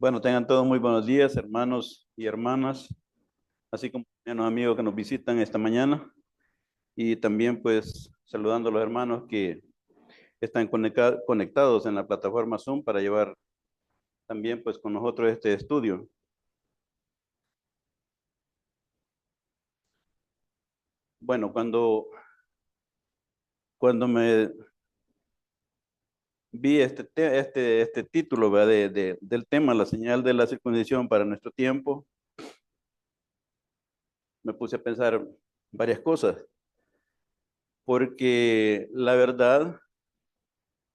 Bueno, tengan todos muy buenos días, hermanos y hermanas, así como los amigos que nos visitan esta mañana y también pues saludando a los hermanos que están conectados en la plataforma Zoom para llevar también pues con nosotros este estudio. Bueno, cuando me vi este título, ¿verdad? Del tema, la señal de la circuncisión para nuestro tiempo, me puse a pensar varias cosas, porque la verdad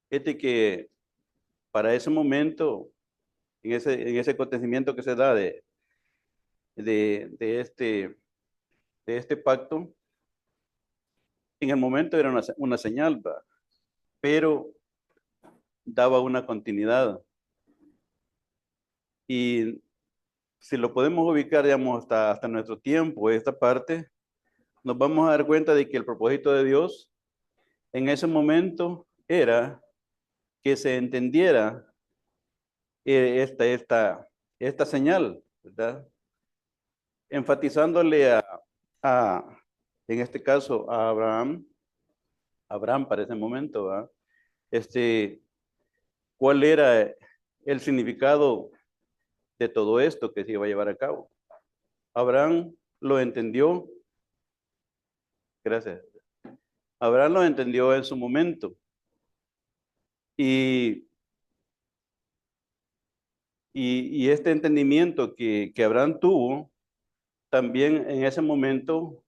es de que para ese momento, en ese acontecimiento que se da de, de este, de este pacto, en el momento era una señal, ¿va? Pero daba una continuidad. Y si lo podemos ubicar, digamos, hasta nuestro tiempo, esta parte, nos vamos a dar cuenta de que el propósito de Dios en ese momento era que se entendiera esta señal, ¿verdad? Enfatizándole a, en este caso, a Abraham para ese momento, ¿va? Este, ¿Cuál era el significado de todo esto que se iba a llevar a cabo? Abraham lo entendió, gracias. Abraham lo entendió en su momento y, y este entendimiento que Abraham tuvo, también en ese momento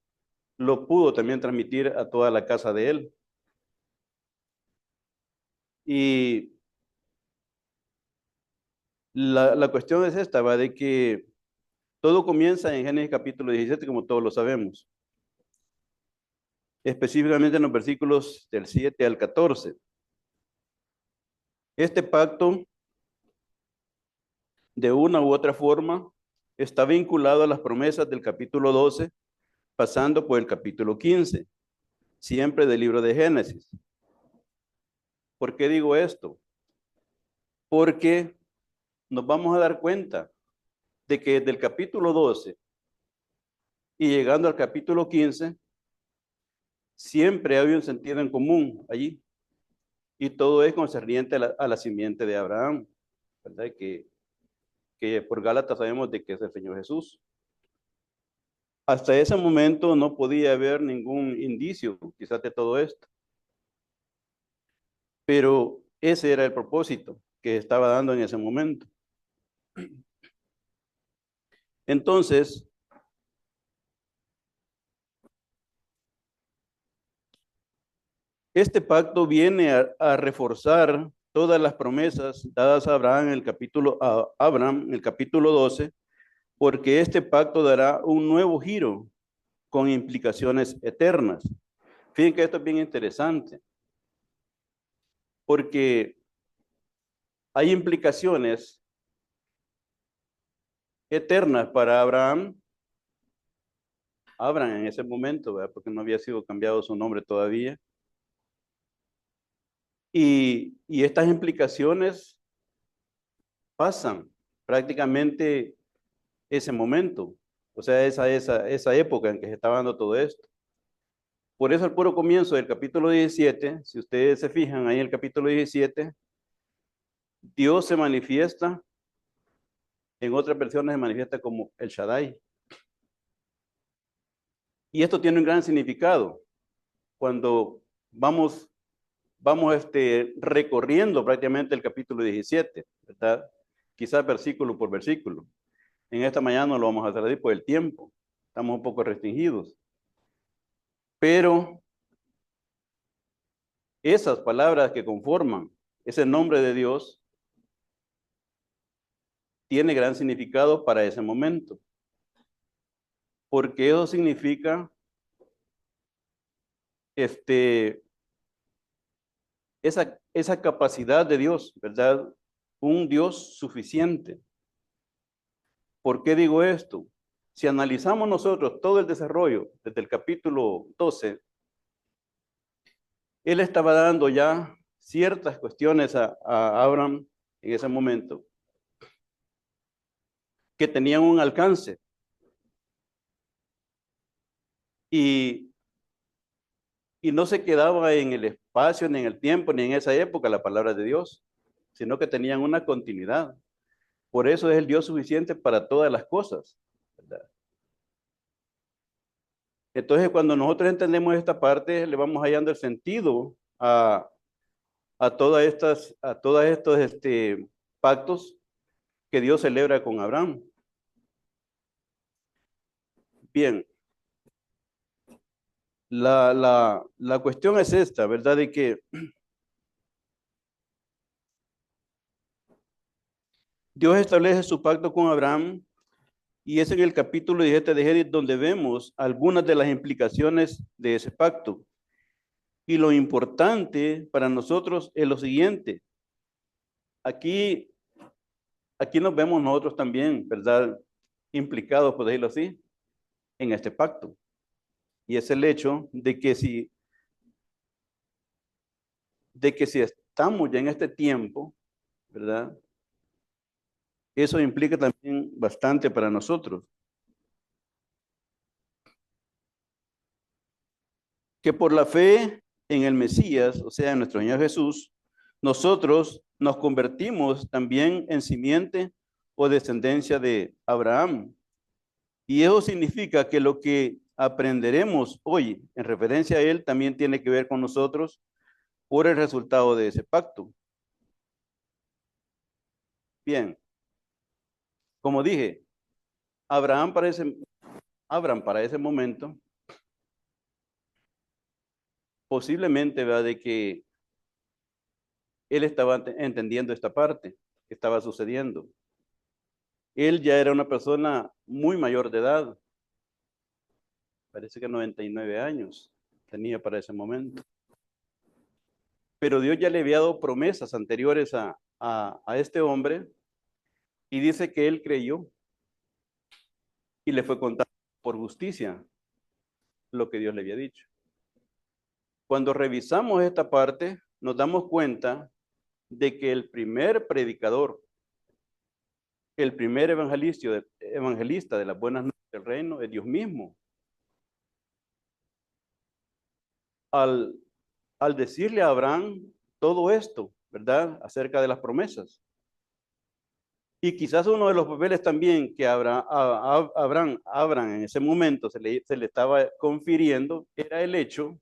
lo pudo también transmitir a toda la casa de él. Y la cuestión es esta, va, de que todo comienza en Génesis capítulo 17, como todos lo sabemos, específicamente en los versículos del 7 al 14. Este pacto, de una u otra forma, está vinculado a las promesas del capítulo 12, pasando por el capítulo 15, siempre del libro de Génesis. ¿Por qué digo esto? Porque nos vamos a dar cuenta de que desde el capítulo 12 y llegando al capítulo 15, siempre hay un sentido en común allí. Y todo es concerniente a la simiente de Abraham, ¿verdad? Que por Gálatas sabemos de que es el Señor Jesús. Hasta ese momento no podía haber ningún indicio, quizás, de todo esto, pero ese era el propósito que estaba dando en ese momento. Entonces, este pacto viene a reforzar todas las promesas dadas a Abraham en el capítulo 12, porque este pacto dará un nuevo giro con implicaciones eternas. Fíjense que esto es bien interesante, porque hay implicaciones eternas para Abraham en ese momento, ¿verdad? Porque no había sido cambiado su nombre todavía. Y estas implicaciones pasan prácticamente ese momento, o sea, esa época en que se estaba dando todo esto. Por eso al puro comienzo del capítulo 17, si ustedes se fijan ahí en el capítulo 17, Dios se manifiesta, en otras versiones se manifiesta como el Shaddai. Y esto tiene un gran significado. Cuando vamos recorriendo prácticamente el capítulo 17, ¿verdad? Quizás versículo por versículo. En esta mañana no lo vamos a hacer así por el tiempo. Estamos un poco restringidos. Pero esas palabras que conforman ese nombre de Dios tiene gran significado para ese momento. Porque eso significa esa capacidad de Dios, ¿verdad? Un Dios suficiente. ¿Por qué digo esto? Si analizamos nosotros todo el desarrollo desde el capítulo 12, él estaba dando ya ciertas cuestiones a Abraham en ese momento. que tenían un alcance. Y, y no se quedaba en el espacio, ni en el tiempo, ni en esa época la palabra de Dios, sino que tenían una continuidad. Por eso es el Dios suficiente para todas las cosas, ¿verdad? Entonces, cuando nosotros entendemos esta parte, le vamos hallando el sentido a todos estos pactos que Dios celebra con Abraham. Bien, la cuestión es esta, ¿verdad? De que Dios establece su pacto con Abraham y es en el capítulo 17 de Génesis donde vemos algunas de las implicaciones de ese pacto. Y lo importante para nosotros es lo siguiente. Aquí, aquí nos vemos nosotros también, ¿verdad? Implicados, por decirlo así, en este pacto. Y es el hecho de que si estamos ya en este tiempo, ¿verdad? Eso implica también bastante para nosotros. Que por la fe en el Mesías, o sea, en nuestro Señor Jesús, nosotros nos convertimos también en simiente o descendencia de Abraham. Y eso significa que lo que aprenderemos hoy en referencia a él también tiene que ver con nosotros por el resultado de ese pacto. Bien, como dije, Abraham para ese momento, posiblemente vea de que él estaba entendiendo esta parte que estaba sucediendo. Él ya era una persona muy mayor de edad, parece que 99 años tenía para ese momento. Pero Dios ya le había dado promesas anteriores a este hombre y dice que él creyó y le fue contado por justicia lo que Dios le había dicho. Cuando revisamos esta parte, nos damos cuenta de que el primer predicador, el primer evangelista de las buenas nuevas del reino es Dios mismo. Al, al decirle a Abraham todo esto, ¿verdad? Acerca de las promesas. Y quizás uno de los papeles también que Abraham en ese momento se le estaba confiriendo era el hecho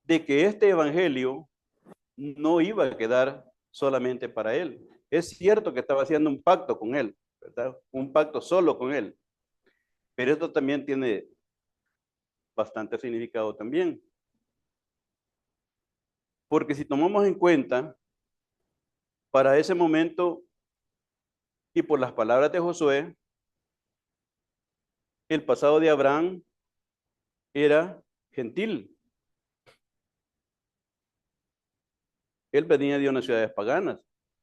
de que este evangelio no iba a quedar solamente para él. Es cierto que estaba haciendo un pacto con él, ¿verdad? Un pacto solo con él. Pero esto también tiene bastante significado también. Porque si tomamos en cuenta, para ese momento y por las palabras de Josué, el pasado de Abraham era gentil. Él venía de unas ciudades paganas,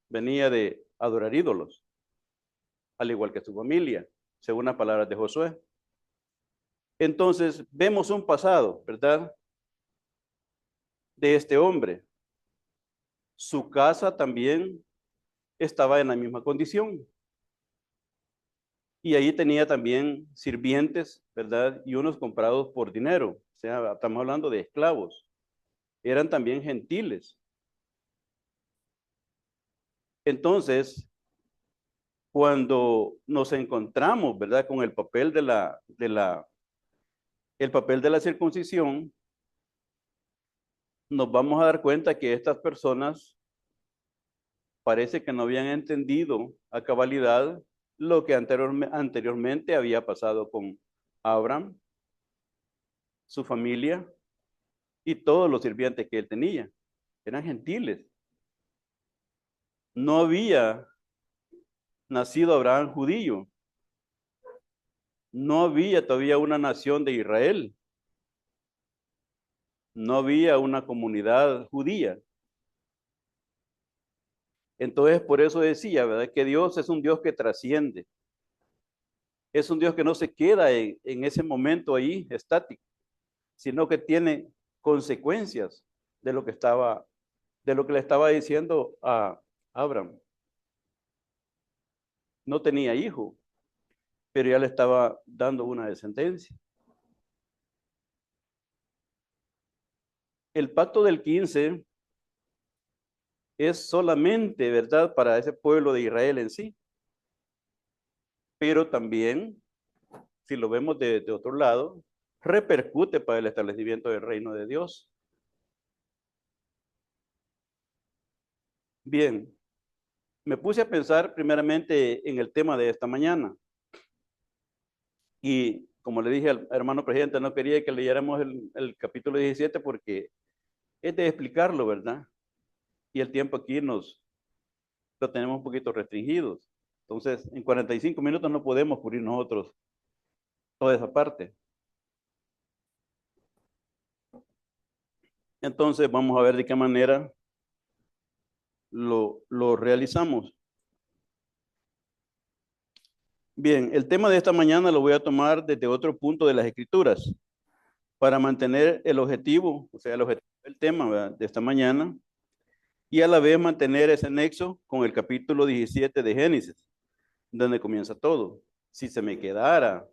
venía de adorar ídolos, al igual que su familia, según las palabras de Josué. Entonces, vemos un pasado, ¿verdad? De este hombre. Su casa también estaba en la misma condición. Y ahí tenía también sirvientes, ¿verdad? Y unos comprados por dinero. O sea, estamos hablando de esclavos. Eran también gentiles. Entonces, cuando nos encontramos, ¿verdad? Con el papel el papel de la circuncisión, nos vamos a dar cuenta que estas personas parece que no habían entendido a cabalidad lo que anteriormente había pasado con Abraham, su familia y todos los sirvientes que él tenía. Eran gentiles. No había nacido Abraham judío. No había todavía una nación de Israel. No había una comunidad judía. Entonces, por eso decía, ¿verdad? Que Dios es un Dios que trasciende. Es un Dios que no se queda en ese momento ahí estático, sino que tiene consecuencias de lo que de lo que le estaba diciendo a Abraham. no tenía hijo, pero ya le estaba dando una descendencia. El pacto del 15 es solamente, ¿verdad?, para ese pueblo de Israel en sí, pero también, si lo vemos de otro lado, repercute para el establecimiento del reino de Dios. Bien, me puse a pensar primeramente en el tema de esta mañana y como le dije al hermano presidente, no quería que leyéramos el capítulo 17 porque es de explicarlo, ¿verdad? Y el tiempo aquí lo tenemos un poquito restringidos. Entonces, en 45 minutos no podemos cubrir nosotros toda esa parte. Entonces, vamos a ver de qué manera lo realizamos. Bien, el tema de esta mañana lo voy a tomar desde otro punto de las Escrituras para mantener el objetivo, o sea, el objetivo del tema, ¿verdad?, de esta mañana y a la vez mantener ese nexo con el capítulo 17 de Génesis, donde comienza todo. Si se me quedara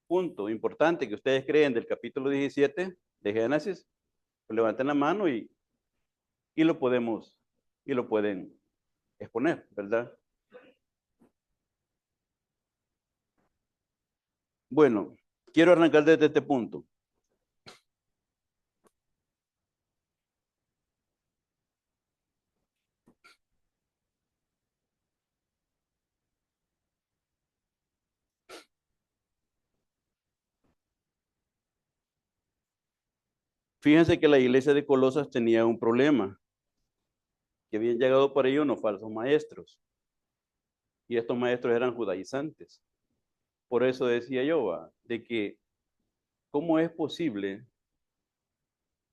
punto importante que ustedes creen del capítulo 17 de Génesis, pues levanten la mano y lo podemos, y lo pueden exponer, ¿verdad? Bueno, quiero arrancar desde este punto. Fíjense que la iglesia de Colosas tenía un problema, que habían llegado por ahí unos falsos maestros, y estos maestros eran judaizantes. Por eso decía yo, de que cómo es posible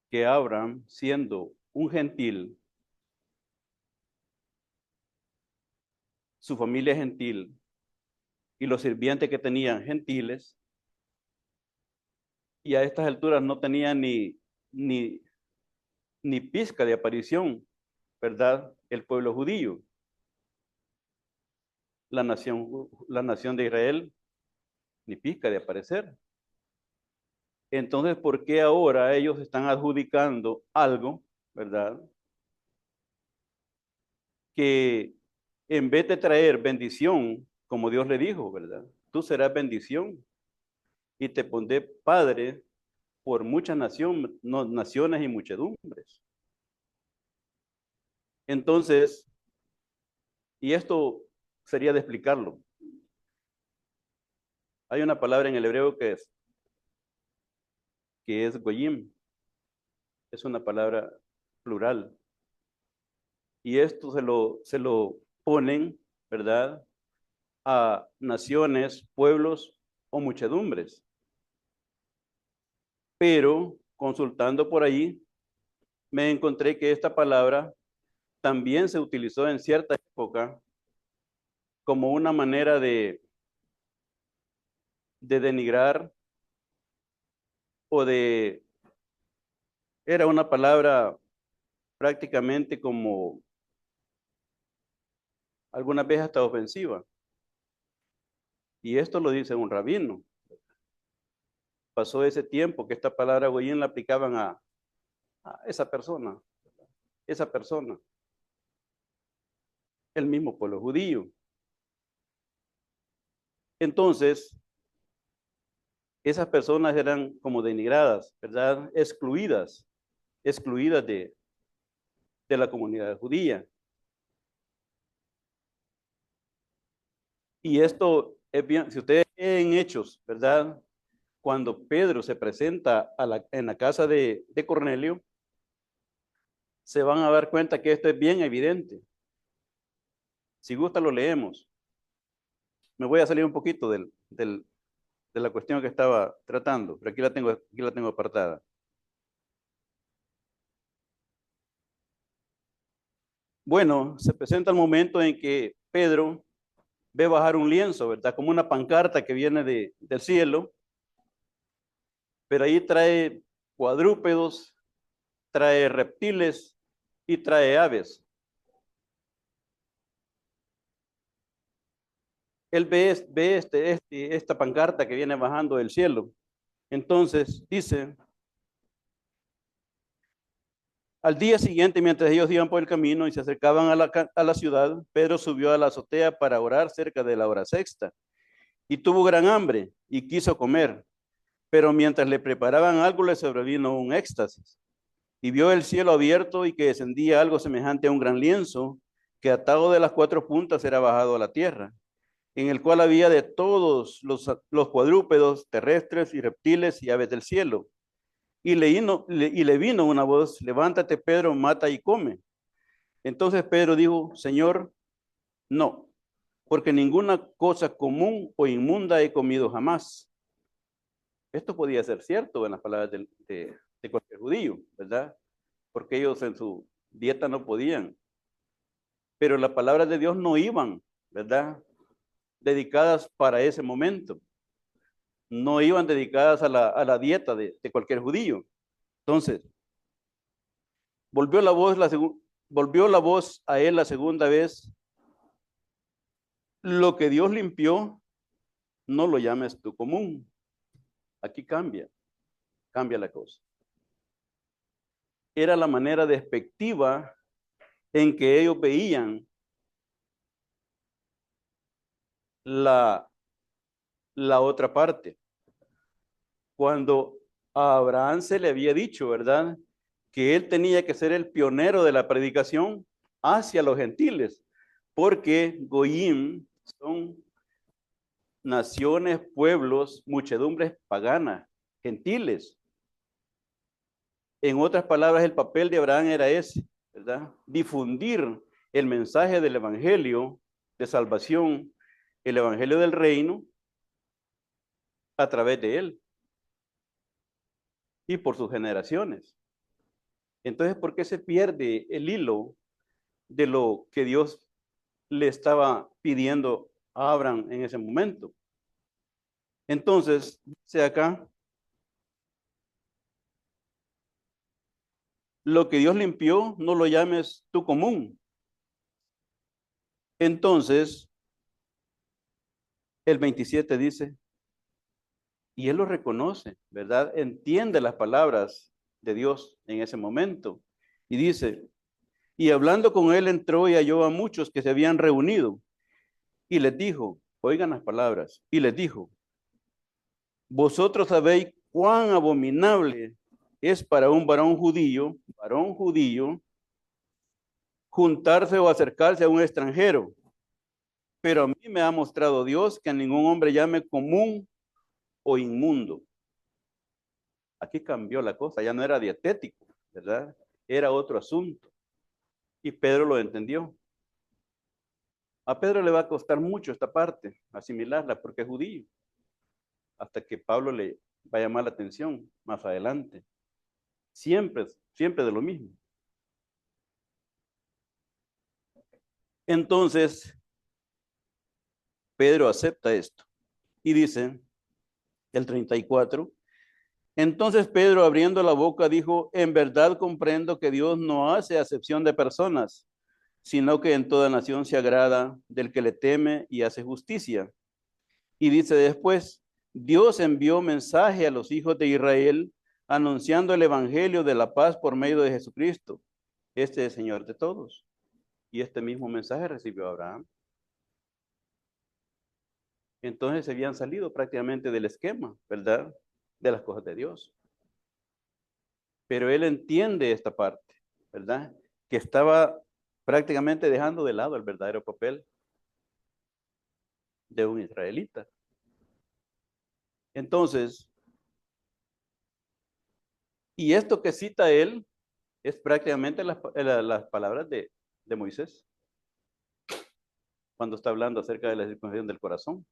que Abraham, siendo un gentil, su familia gentil, y los sirvientes que tenían gentiles, y a estas alturas no tenían ni, ni pizca de aparición, ¿verdad? El pueblo judío, la nación de Israel, ni pizca de aparecer. Entonces, ¿por qué ahora ellos están adjudicando algo, ¿verdad?, que en vez de traer bendición, como Dios le dijo, ¿verdad?, tú serás bendición y te pondré padre por muchas naciones y muchedumbres. Entonces, y esto sería de explicarlo. Hay una palabra en el hebreo que es goyim, es una palabra plural. Y esto se lo ponen, ¿verdad?, a naciones, pueblos o muchedumbres. Pero consultando por ahí, me encontré que esta palabra también se utilizó en cierta época como una manera de denigrar o era una palabra prácticamente como algunas veces hasta ofensiva. Y esto lo dice un rabino. Pasó ese tiempo que esta palabra goyín la aplicaban a esa persona, el mismo pueblo judío. Entonces, esas personas eran como denigradas, ¿verdad? Excluidas de la comunidad judía. Y esto es bien, si ustedes ven Hechos, ¿verdad? Cuando Pedro se presenta en la casa de Cornelio, se van a dar cuenta que esto es bien evidente. Si gusta, lo leemos. Me voy a salir un poquito de la cuestión que estaba tratando, pero aquí la tengo apartada. Bueno, se presenta el momento en que Pedro ve bajar un lienzo, ¿verdad? Como una pancarta que viene del cielo, pero ahí trae cuadrúpedos, trae reptiles y trae aves. él ve esta pancarta que viene bajando del cielo. Entonces dice, al día siguiente, mientras ellos iban por el camino y se acercaban a la ciudad, Pedro subió a la azotea para orar cerca de la hora sexta y tuvo gran hambre y quiso comer, pero mientras le preparaban algo le sobrevino un éxtasis y vio el cielo abierto y que descendía algo semejante a un gran lienzo que atado de las cuatro puntas era bajado a la tierra, en el cual había de todos los cuadrúpedos terrestres y reptiles y aves del cielo. Y le vino una voz, levántate Pedro, mata y come. Entonces Pedro dijo, Señor, no, porque ninguna cosa común o inmunda he comido jamás. Esto podía ser cierto en las palabras de cualquier judío, ¿verdad? Porque ellos en su dieta no podían. Pero las palabras de Dios no iban, ¿verdad? Dedicadas para ese momento. No iban dedicadas a la dieta de cualquier judío. Entonces, volvió volvió la voz a él la segunda vez. Lo que Dios limpió, no lo llames tú común. Aquí cambia la cosa. Era la manera despectiva en que ellos veían la otra parte. Cuando a Abraham se le había dicho, ¿verdad?, que él tenía que ser el pionero de la predicación hacia los gentiles, porque Goyim son naciones, pueblos, muchedumbres paganas, gentiles. En otras palabras, el papel de Abraham era ese, ¿verdad? Difundir el mensaje del evangelio de salvación, el evangelio del reino, a través de él y por sus generaciones. Entonces, ¿por qué se pierde el hilo de lo que Dios le estaba pidiendo a Abraham en ese momento? Entonces, dice acá, lo que Dios limpió, no lo llames tú común. Entonces, el 27 dice, y él lo reconoce, ¿verdad? Entiende las palabras de Dios en ese momento. Y dice, y hablando con él entró y halló a muchos que se habían reunido. Y les dijo, oigan las palabras, y les dijo, vosotros sabéis cuán abominable es para un varón judío, juntarse o acercarse a un extranjero. Pero a mí me ha mostrado Dios que a ningún hombre llame común o inmundo. Aquí cambió la cosa, ya no era dietético, ¿verdad? Era otro asunto. Y Pedro lo entendió. A Pedro le va a costar mucho esta parte, asimilarla, porque es judío. Hasta que Pablo le va a llamar la atención más adelante. Siempre de lo mismo. Entonces, Pedro acepta esto. Y dice, el 34, entonces Pedro abriendo la boca dijo, en verdad comprendo que Dios no hace acepción de personas, sino que en toda nación se agrada del que le teme y hace justicia. Y dice después, Dios envió mensaje a los hijos de Israel anunciando el evangelio de la paz por medio de Jesucristo. Este es el Señor de todos. Y este mismo mensaje recibió Abraham. Entonces se habían salido prácticamente del esquema, ¿verdad?, de las cosas de Dios. Pero él entiende esta parte, ¿verdad?, que estaba prácticamente dejando de lado el verdadero papel de un israelita. Entonces, y esto que cita él es prácticamente las palabras de Moisés, cuando está hablando acerca de la circuncisión del corazón.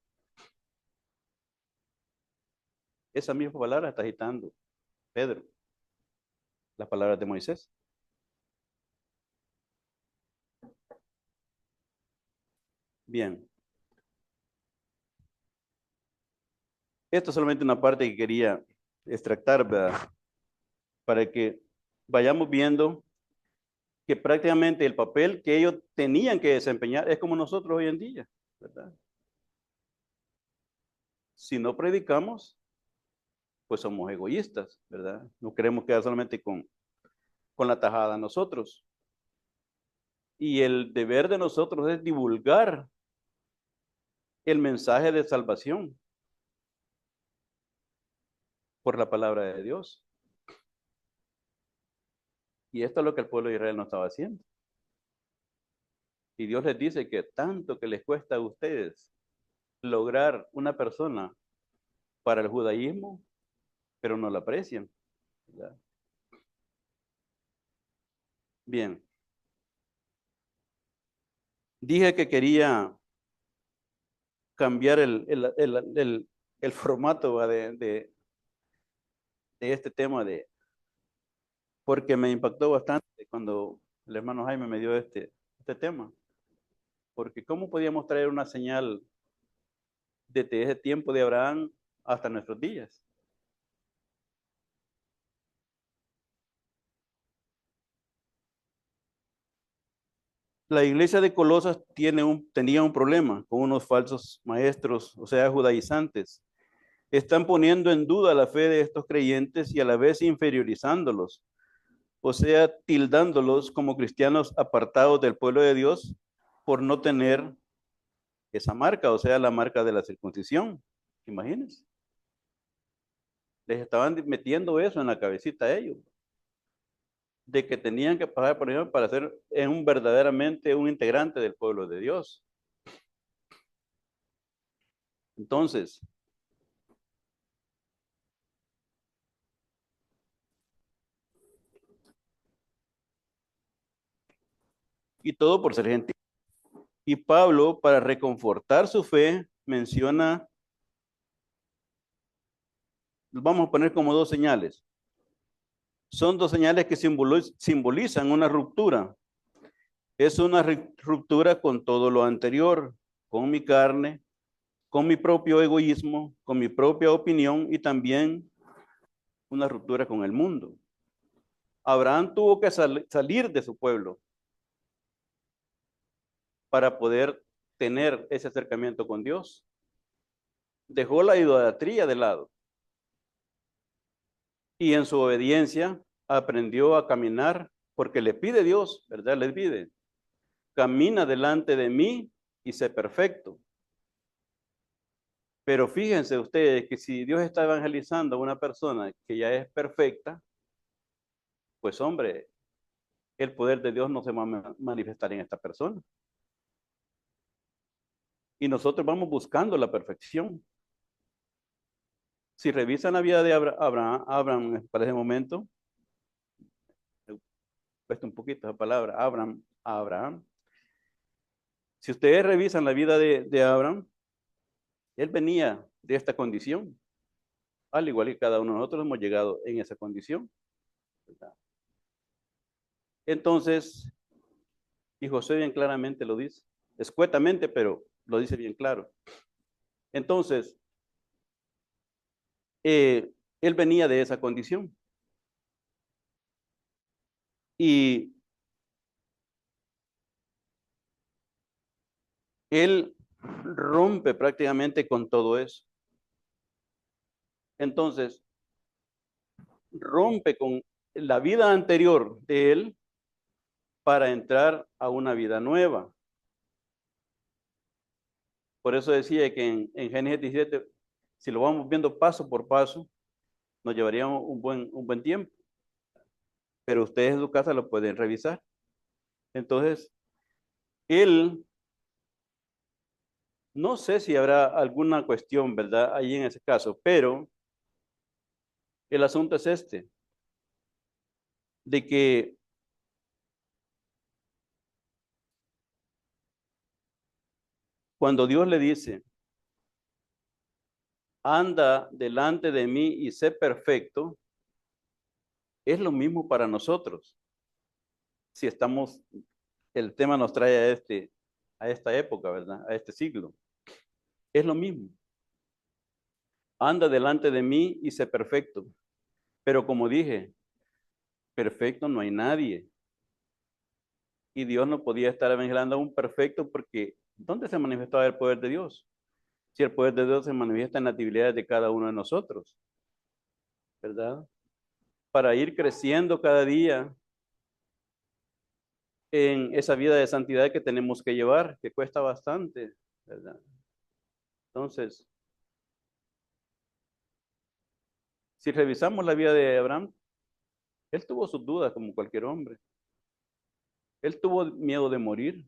Esa misma palabra está citando Pedro, las palabras de Moisés. Bien. Esto es solamente una parte que quería extractar, ¿verdad?, para que vayamos viendo que prácticamente el papel que ellos tenían que desempeñar es como nosotros hoy en día, ¿verdad? Si no predicamos, pues somos egoístas, ¿verdad? No queremos quedar solamente con la tajada nosotros. Y el deber de nosotros es divulgar el mensaje de salvación por la palabra de Dios. Y esto es lo que el pueblo de Israel no estaba haciendo. Y Dios les dice que tanto que les cuesta a ustedes lograr una persona para el judaísmo, pero no la aprecian, ¿verdad? Bien, dije que quería cambiar el formato, ¿va? De este tema, porque me impactó bastante cuando el hermano Jaime me dio este tema. Porque ¿cómo podíamos traer una señal desde ese tiempo de Abraham hasta nuestros días? La iglesia de Colosas tenía un problema con unos falsos maestros, o sea, judaizantes. Están poniendo en duda la fe de estos creyentes y a la vez inferiorizándolos, o sea, tildándolos como cristianos apartados del pueblo de Dios por no tener esa marca, o sea, la marca de la circuncisión. Imagínense. Les estaban metiendo eso en la cabecita a ellos, de que tenían que pasar, por ejemplo, para ser verdaderamente un integrante del pueblo de Dios. Entonces, y todo por ser gentil. Y Pablo, para reconfortar su fe, menciona, vamos a poner como dos señales. Son dos señales que simbolizan una ruptura. Es una ruptura con todo lo anterior, con mi carne, con mi propio egoísmo, con mi propia opinión y también una ruptura con el mundo. Abraham tuvo que salir de su pueblo para poder tener ese acercamiento con Dios. Dejó la idolatría de lado y en su obediencia aprendió a caminar porque le pide Dios, ¿verdad? Le pide, camina delante de mí y sé perfecto. Pero fíjense ustedes que si Dios está evangelizando a una persona que ya es perfecta, pues hombre, el poder de Dios no se va a manifestar en esta persona. Y nosotros vamos buscando la perfección. Si revisan la vida de Abraham para ese momento, cuesta un poquito esa palabra, Abraham. Si ustedes revisan la vida de Abraham, él venía de esta condición, al igual que cada uno de nosotros hemos llegado en esa condición, ¿verdad? Entonces, y José bien claramente lo dice, escuetamente, pero lo dice bien claro. Entonces, él venía de esa condición y él rompe prácticamente con todo eso. Entonces, rompe con la vida anterior de él para entrar a una vida nueva. Por eso decía que en Génesis 17, si lo vamos viendo paso por paso, nos llevaría un buen tiempo, pero ustedes en su casa lo pueden revisar. Entonces, él, no sé si habrá alguna cuestión, ¿verdad? Ahí en ese caso, pero el asunto es de que cuando Dios le dice, anda delante de mí y sé perfecto, es lo mismo para nosotros. Si estamos, el tema nos trae a esta época, ¿verdad? A este siglo. Es lo mismo. Anda delante de mí y sé perfecto. Pero como dije, perfecto no hay nadie. Y Dios no podía estar evangelizando a un perfecto porque ¿dónde se manifestaba el poder de Dios? Si el poder de Dios se manifiesta en las debilidades de cada uno de nosotros, ¿verdad? Para ir creciendo cada día en esa vida de santidad que tenemos que llevar, que cuesta bastante, ¿verdad? Entonces, si revisamos la vida de Abraham, él tuvo sus dudas como cualquier hombre. Él tuvo miedo de morir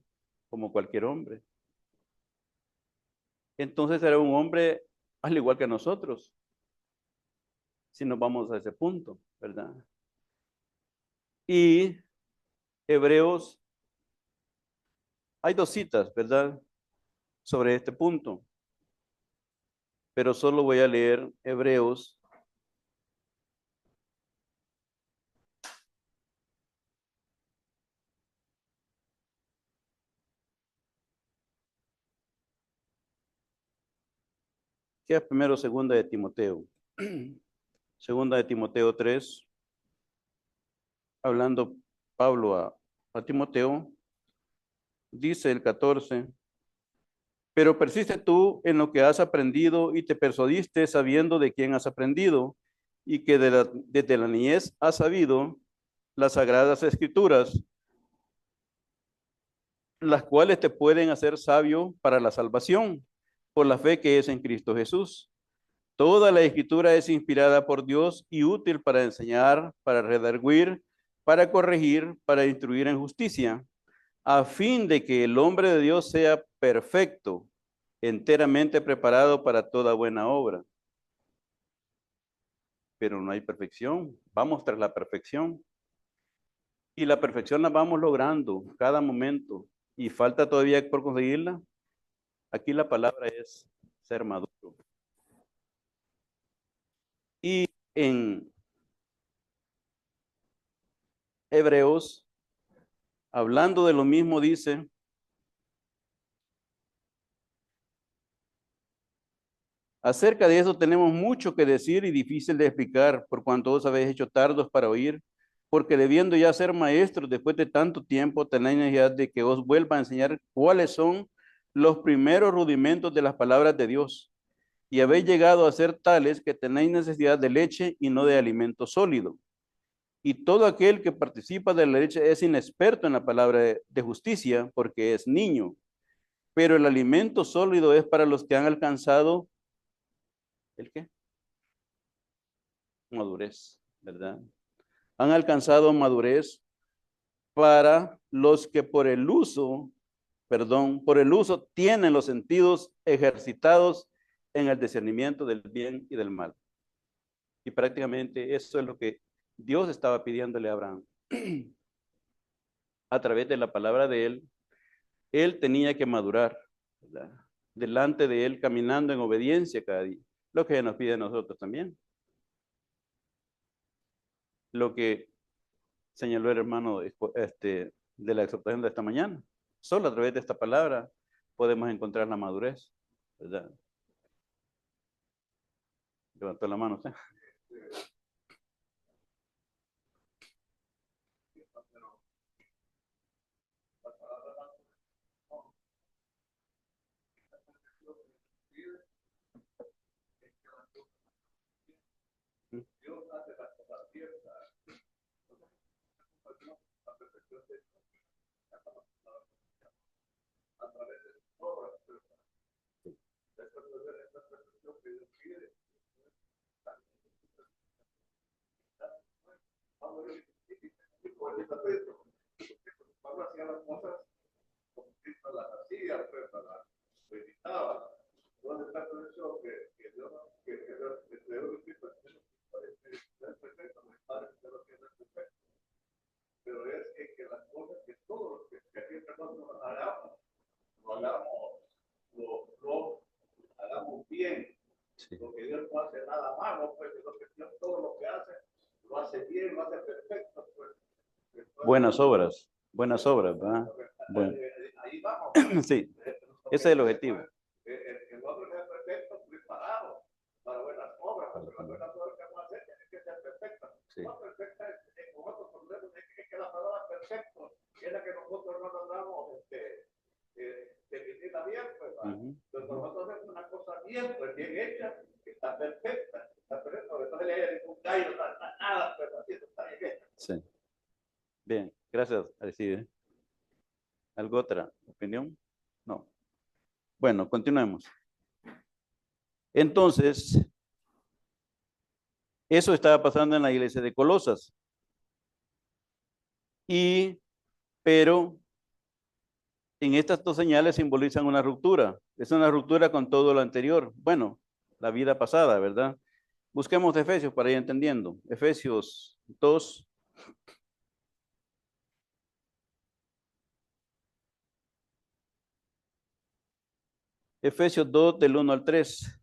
como cualquier hombre. Entonces era un hombre al igual que nosotros, si nos vamos a ese punto, ¿verdad? Y Hebreos, hay dos citas, ¿verdad? Sobre este punto, pero solo voy a leer Hebreos. Que es primero segunda de Timoteo. Segunda de Timoteo 3, hablando Pablo a Timoteo, dice el 14, pero persiste tú en lo que has aprendido y te persuadiste sabiendo de quién has aprendido y que desde la niñez has sabido las sagradas escrituras, las cuales te pueden hacer sabio para la salvación por la fe que es en Cristo Jesús. Toda la escritura es inspirada por Dios y útil para enseñar, para redarguir, para corregir, para instruir en justicia, a fin de que el hombre de Dios sea perfecto, enteramente preparado para toda buena obra. Pero no hay perfección, vamos tras la perfección. Y la perfección la vamos logrando cada momento. Y falta todavía por conseguirla. Aquí la palabra es ser maduro. Y en Hebreos, hablando de lo mismo, dice, acerca de eso tenemos mucho que decir y difícil de explicar, por cuanto os habéis hecho tardos para oír, porque debiendo ya ser maestros después de tanto tiempo, tenéis necesidad de que os vuelva a enseñar cuáles son los primeros rudimentos de las palabras de Dios. Y habéis llegado a ser tales que tenéis necesidad de leche y no de alimento sólido. Y todo aquel que participa de la leche es inexperto en la palabra de justicia, porque es niño. Pero el alimento sólido es para los que han alcanzado, ¿el qué? Madurez, ¿verdad? Han alcanzado madurez para los que por el uso tienen los sentidos ejercitados en el discernimiento del bien y del mal. Y prácticamente eso es lo que Dios estaba pidiéndole a Abraham. A través de la palabra de él tenía que madurar, ¿verdad? Delante de él, caminando en obediencia cada día. Lo que nos pide a nosotros también. Lo que señaló el hermano de la exhortación de esta mañana. Solo a través de esta palabra podemos encontrar la madurez, ¿verdad? Levantó la mano usted. Pablo hacía las cosas como Cristo las hacía, pues las meditaba. ¿Dónde está todo eso que Dios es perfecto? No es padre que lo tiene perfecto. Pero es que las cosas que todos que siempre nosotros hagamos, lo hagamos bien. Sí. Porque Dios no hace nada malo, pues Dios todo lo que hace, lo hace bien, lo hace perfecto, pues. Buenas obras, ¿verdad? Bueno. Ahí vamos. Sí, ese es el objetivo. El otro es perfecto, preparado para buenas obras, pero las buenas obras que vamos a hacer tienen que ser perfectas. Sí. No perfecta es con otros problemas, es que la palabra perfecto es la que nosotros no logramos definirla bien, pues. Entonces nosotros hacemos una cosa tiempo, es bien hecha, está perfecta, no se le haya ningún gallo, nada, pero así está bien hecha. Sí. Bien, gracias, Aristide. ¿Algo otra opinión? No. Bueno, continuemos. Entonces, eso estaba pasando en la iglesia de Colosas. Pero en estas dos señales simbolizan una ruptura. Es una ruptura con todo lo anterior. Bueno, la vida pasada, ¿verdad? Busquemos Efesios para ir entendiendo. Efesios 2. Efesios 2 del 1 al 3.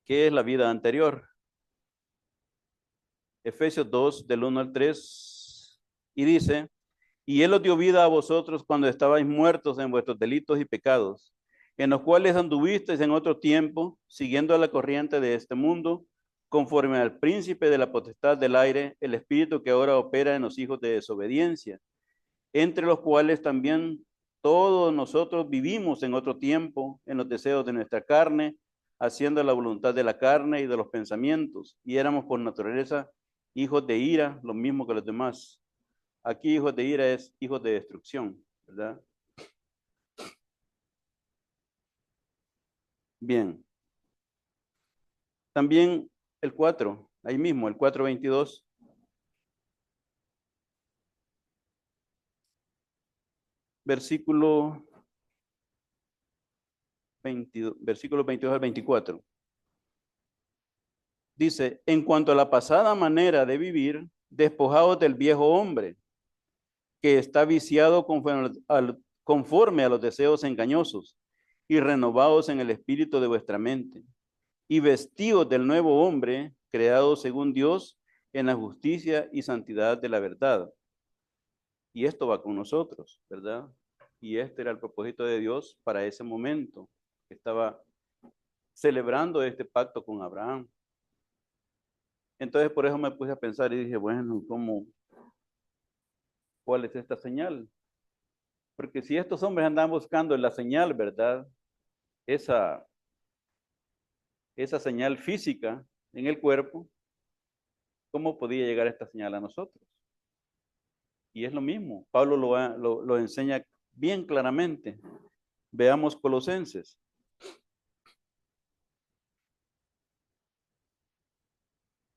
¿Qué es la vida anterior? Efesios 2 del 1 al 3. Y dice, y Él os dio vida a vosotros cuando estabais muertos en vuestros delitos y pecados, en los cuales anduvisteis en otro tiempo, siguiendo a la corriente de este mundo, conforme al príncipe de la potestad del aire, el espíritu que ahora opera en los hijos de desobediencia, entre los cuales también todos nosotros vivimos en otro tiempo, en los deseos de nuestra carne, haciendo la voluntad de la carne y de los pensamientos, y éramos por naturaleza hijos de ira, lo mismo que los demás. Aquí hijos de ira es hijos de destrucción, ¿verdad? Bien. También el 4, ahí mismo, el 4:22. Versículo 22, versículo 22 al 24. Dice, en cuanto a la pasada manera de vivir, despojados del viejo hombre, que está viciado conforme a los deseos engañosos, y renovados en el espíritu de vuestra mente, y vestidos del nuevo hombre, creado según Dios, en la justicia y santidad de la verdad. Y esto va con nosotros, ¿verdad? Y este era el propósito de Dios para ese momento. Estaba celebrando este pacto con Abraham. Entonces por eso me puse a pensar y dije, bueno, ¿cuál es esta señal? Porque si estos hombres andan buscando la señal, ¿verdad? Esa, esa señal física en el cuerpo, ¿cómo podía llegar esta señal a nosotros? Y es lo mismo. Pablo lo enseña bien claramente. Veamos Colosenses.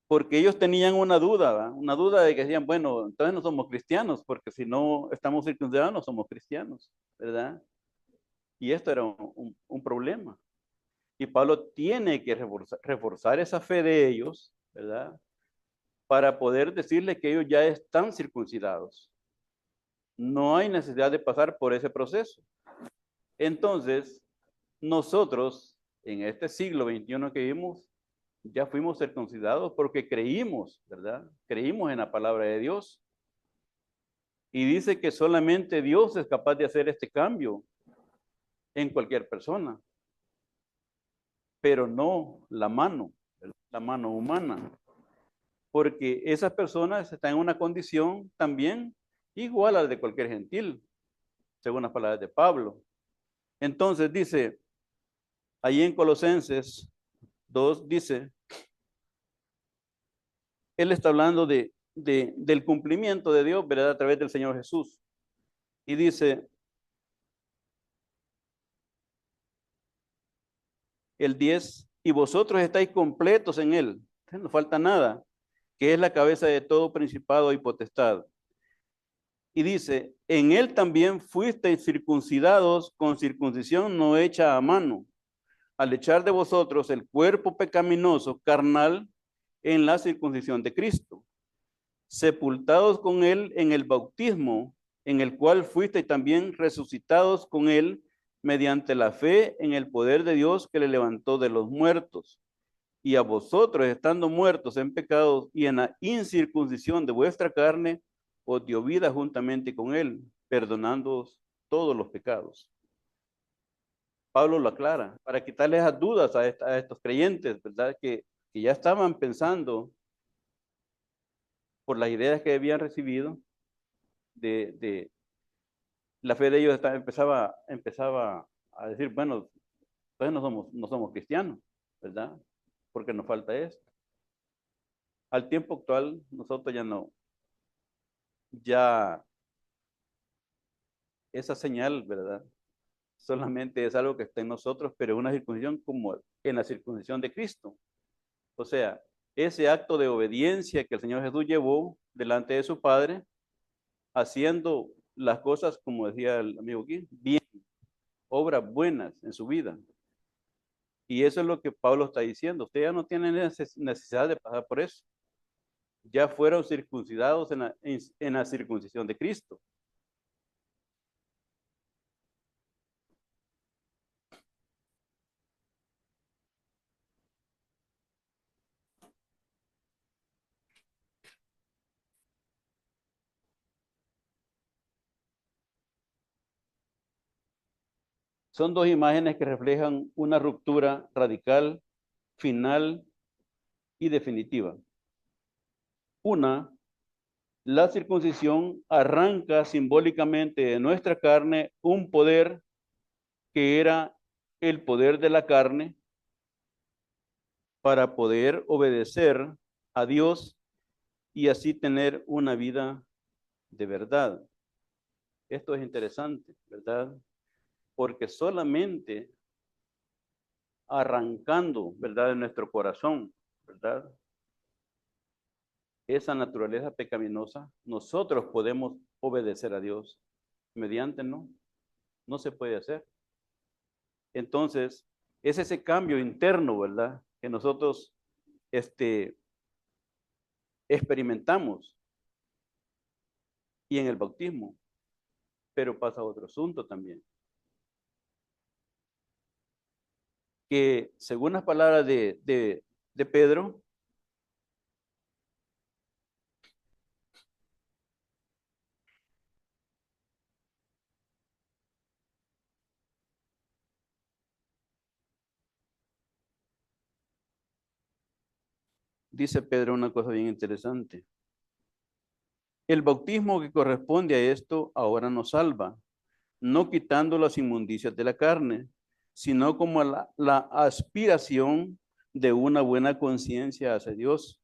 Porque ellos tenían una duda, ¿verdad? Una duda de que decían, bueno, entonces no somos cristianos, porque si no estamos circuncidados no somos cristianos, ¿verdad? Y esto era un problema. Y Pablo tiene que reforzar esa fe de ellos, ¿verdad? Para poder decirles que ellos ya están circuncidados. No hay necesidad de pasar por ese proceso. Entonces, nosotros, en este siglo XXI que vivimos, ya fuimos circuncidados porque creímos, ¿verdad? Creímos en la palabra de Dios. Y dice que solamente Dios es capaz de hacer este cambio en cualquier persona, pero no la mano humana, porque esas personas están en una condición también igual a la de cualquier gentil, según las palabras de Pablo. Entonces dice, ahí en Colosenses 2 dice, él está hablando del cumplimiento de Dios, ¿verdad? A través del Señor Jesús. Y dice, el 10, y vosotros estáis completos en él, no falta nada, que es la cabeza de todo principado y potestad. Y dice, en él también fuisteis circuncidados con circuncisión no hecha a mano, al echar de vosotros el cuerpo pecaminoso carnal en la circuncisión de Cristo, sepultados con él en el bautismo, en el cual fuisteis también resucitados con él mediante la fe en el poder de Dios que le levantó de los muertos. Y a vosotros, estando muertos en pecados y en la incircuncisión de vuestra carne, os dio vida juntamente con él, perdonándoos todos los pecados. Pablo lo aclara, para quitarles esas dudas a estos creyentes, ¿verdad? Que ya estaban pensando por las ideas que habían recibido de la fe de ellos empezaba a decir, bueno, entonces no somos cristianos, ¿verdad? Porque nos falta esto. Al tiempo actual, nosotros ya no, ya esa señal, ¿verdad? Solamente es algo que está en nosotros, pero una circuncisión como en la circuncisión de Cristo. O sea, ese acto de obediencia que el Señor Jesús llevó delante de su Padre, haciendo las cosas, como decía el amigo aquí, bien, obras buenas en su vida. Y eso es lo que Pablo está diciendo. Usted ya no tiene necesidad de pasar por eso. Ya fueron circuncidados en la circuncisión de Cristo. Son dos imágenes que reflejan una ruptura radical, final y definitiva. Una, la circuncisión arranca simbólicamente de nuestra carne un poder que era el poder de la carne para poder obedecer a Dios y así tener una vida de verdad. Esto es interesante, ¿verdad? Porque solamente arrancando, ¿verdad? De nuestro corazón, ¿verdad? Esa naturaleza pecaminosa, nosotros podemos obedecer a Dios. Mediante no se puede hacer. Entonces, es ese cambio interno, ¿verdad? Que nosotros experimentamos y en el bautismo, pero pasa otro asunto también. Que según las palabras de Pedro, dice Pedro una cosa bien interesante. El bautismo que corresponde a esto ahora nos salva, no quitando las inmundicias de la carne, sino como la aspiración de una buena conciencia hacia Dios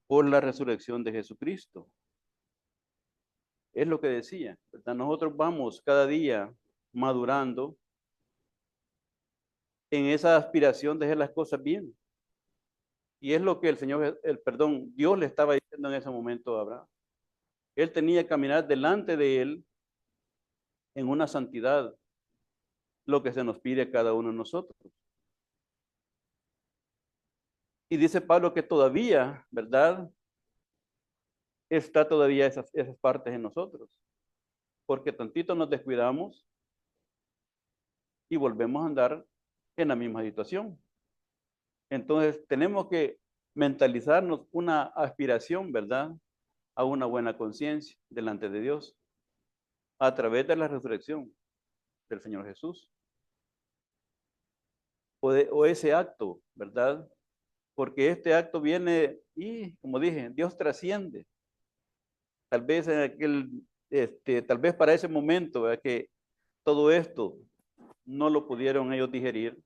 por la resurrección de Jesucristo. Es lo que decía, ¿verdad? Nosotros vamos cada día madurando en esa aspiración de hacer las cosas bien. Y es lo que Dios le estaba diciendo en ese momento a Abraham. Él tenía que caminar delante de él en una santidad, lo que se nos pide a cada uno de nosotros. Y dice Pablo que todavía, ¿verdad? Está todavía esas partes en nosotros. Porque tantito nos descuidamos y volvemos a andar en la misma situación. Entonces tenemos que mentalizarnos una aspiración, ¿verdad? A una buena conciencia delante de Dios a través de la resurrección del Señor Jesús. O ese acto, ¿verdad? Porque este acto viene y, como dije, Dios trasciende. Tal vez en tal vez para ese momento, ¿verdad? Que todo esto no lo pudieron ellos digerir.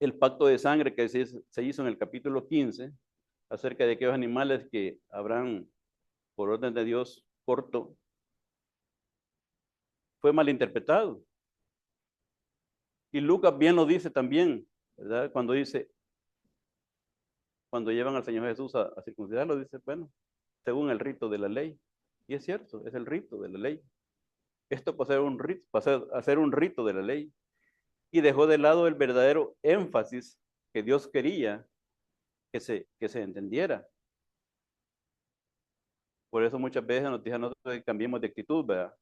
El pacto de sangre que se hizo en el capítulo 15 acerca de aquellos animales que habrán, por orden de Dios, corto, fue malinterpretado. Y Lucas bien lo dice también, ¿verdad? Cuando llevan al Señor Jesús a circuncidarlo, dice, bueno, según el rito de la ley. Y es cierto, es el rito de la ley. Esto pasó a ser un rito de la ley. Y dejó de lado el verdadero énfasis que Dios quería que se entendiera. Por eso muchas veces nos dicen nosotros que cambiemos de actitud, ¿verdad?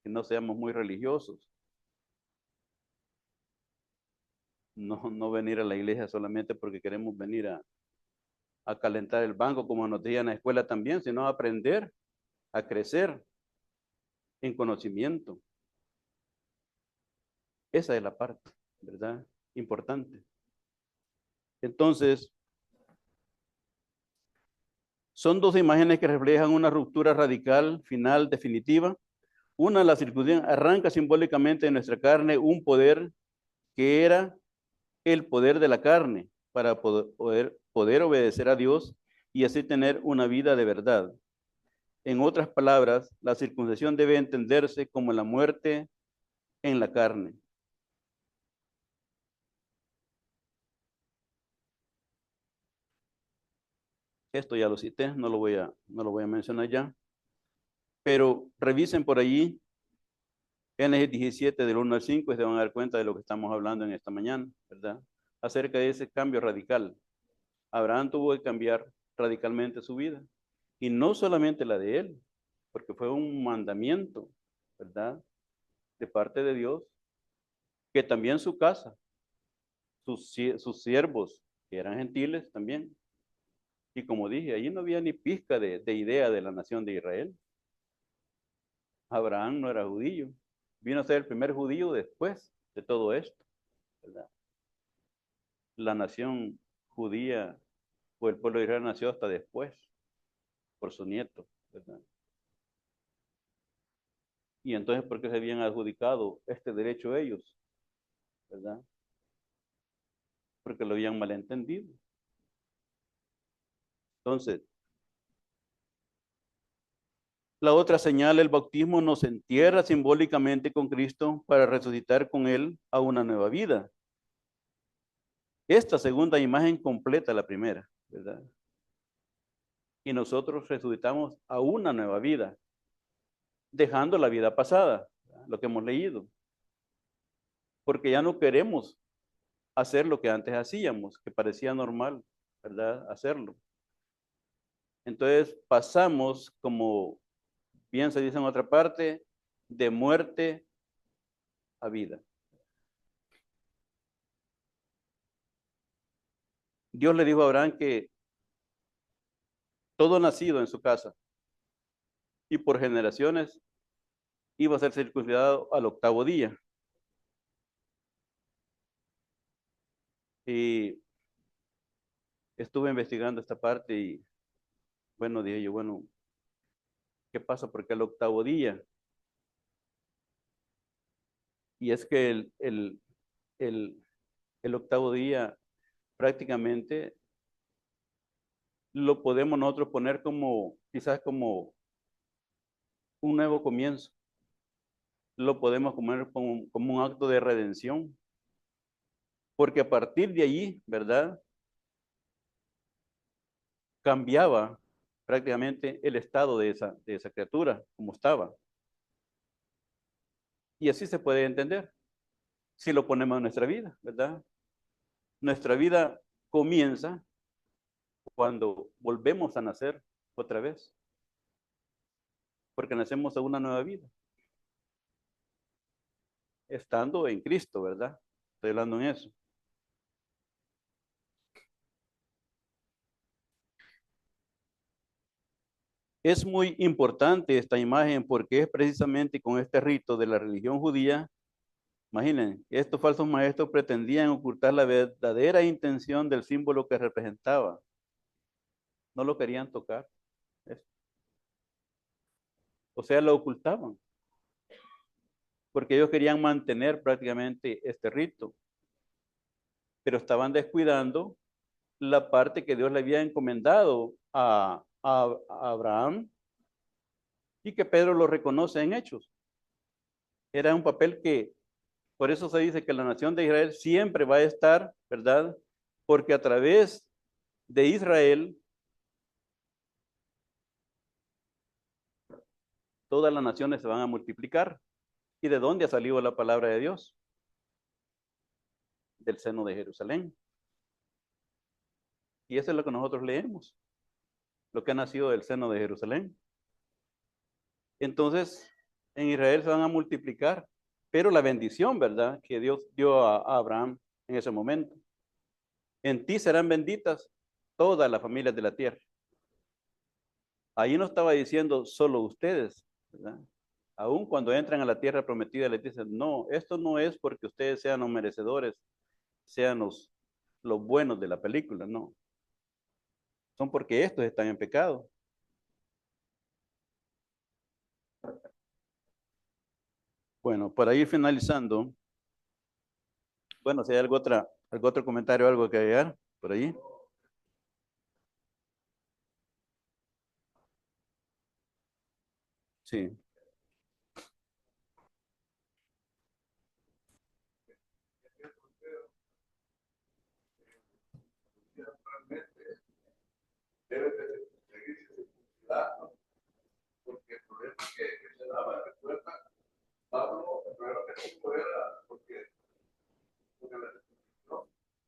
Que no seamos muy religiosos. No venir a la iglesia solamente porque queremos venir a calentar el banco, como nos decían en la escuela también, sino a aprender, a crecer en conocimiento. Esa es la parte, ¿verdad? Importante. Entonces, son dos imágenes que reflejan una ruptura radical, final, definitiva. La circuncisión arranca simbólicamente de nuestra carne un poder que era el poder de la carne para poder obedecer a Dios y así tener una vida de verdad. En otras palabras, la circuncisión debe entenderse como la muerte en la carne. Esto ya lo cité, no lo voy a mencionar ya, pero revisen por allí Génesis 17 del 1 al 5 y se van a dar cuenta de lo que estamos hablando en esta mañana, ¿verdad? Acerca de ese cambio radical. Abraham tuvo que cambiar radicalmente su vida y no solamente la de él, porque fue un mandamiento, ¿verdad? De parte de Dios, que también su casa, sus siervos, que eran gentiles también. Y como dije, allí no había ni pizca de idea de la nación de Israel. Abraham no era judío, vino a ser el primer judío después de todo esto, ¿verdad? La nación judía o el pueblo de Israel nació hasta después, por su nieto, ¿verdad? Y entonces, ¿por qué se habían adjudicado este derecho ellos, ¿verdad? Porque lo habían malentendido. Entonces, la otra señal, el bautismo nos entierra simbólicamente con Cristo para resucitar con Él a una nueva vida. Esta segunda imagen completa la primera, ¿verdad? Y nosotros resucitamos a una nueva vida, dejando la vida pasada, ¿verdad? Lo que hemos leído. Porque ya no queremos hacer lo que antes hacíamos, que parecía normal, ¿verdad? Hacerlo. Entonces pasamos, como bien se dice en otra parte, de muerte a vida. Dios le dijo a Abraham que todo nacido en su casa y por generaciones iba a ser circuncidado al octavo día. Y estuve investigando esta parte y bueno, dije yo, bueno, ¿qué pasa? Porque el octavo día. Y es que el, el octavo día prácticamente lo podemos nosotros poner como, quizás como un nuevo comienzo. Lo podemos poner como un acto de redención. Porque a partir de allí, ¿verdad? Cambiaba prácticamente el estado de esa criatura, como estaba. Y así se puede entender si lo ponemos en nuestra vida, ¿verdad? Nuestra vida comienza cuando volvemos a nacer otra vez, porque nacemos a una nueva vida, estando en Cristo, ¿verdad? Estoy hablando en eso. Es muy importante esta imagen porque es precisamente con este rito de la religión judía. Imaginen, estos falsos maestros pretendían ocultar la verdadera intención del símbolo que representaba. No lo querían tocar. O sea, lo ocultaban, porque ellos querían mantener prácticamente este rito, pero estaban descuidando la parte que Dios le había encomendado a Abraham y que Pedro lo reconoce en Hechos. Era un papel que, por eso se dice que la nación de Israel siempre va a estar, ¿verdad? Porque a través de Israel, todas las naciones se van a multiplicar. ¿Y de dónde ha salido la palabra de Dios? Del seno de Jerusalén. Y eso es lo que nosotros leemos, lo que ha nacido del seno de Jerusalén. Entonces, en Israel se van a multiplicar, pero la bendición, ¿verdad? Que Dios dio a Abraham en ese momento. En ti serán benditas todas las familias de la tierra. Ahí no estaba diciendo solo ustedes, ¿verdad? Aún cuando entran a la tierra prometida, les dicen, no, esto no es porque ustedes sean los merecedores, sean los buenos de la película, no. Son porque estos están en pecado. Bueno, para ir finalizando, bueno, si hay algún otro comentario, algo que agregar por ahí. Sí. Debe de seguirse circuncidando, porque el problema que se daba, recuerda, Pablo, el problema que tuvo era porque la circuncisión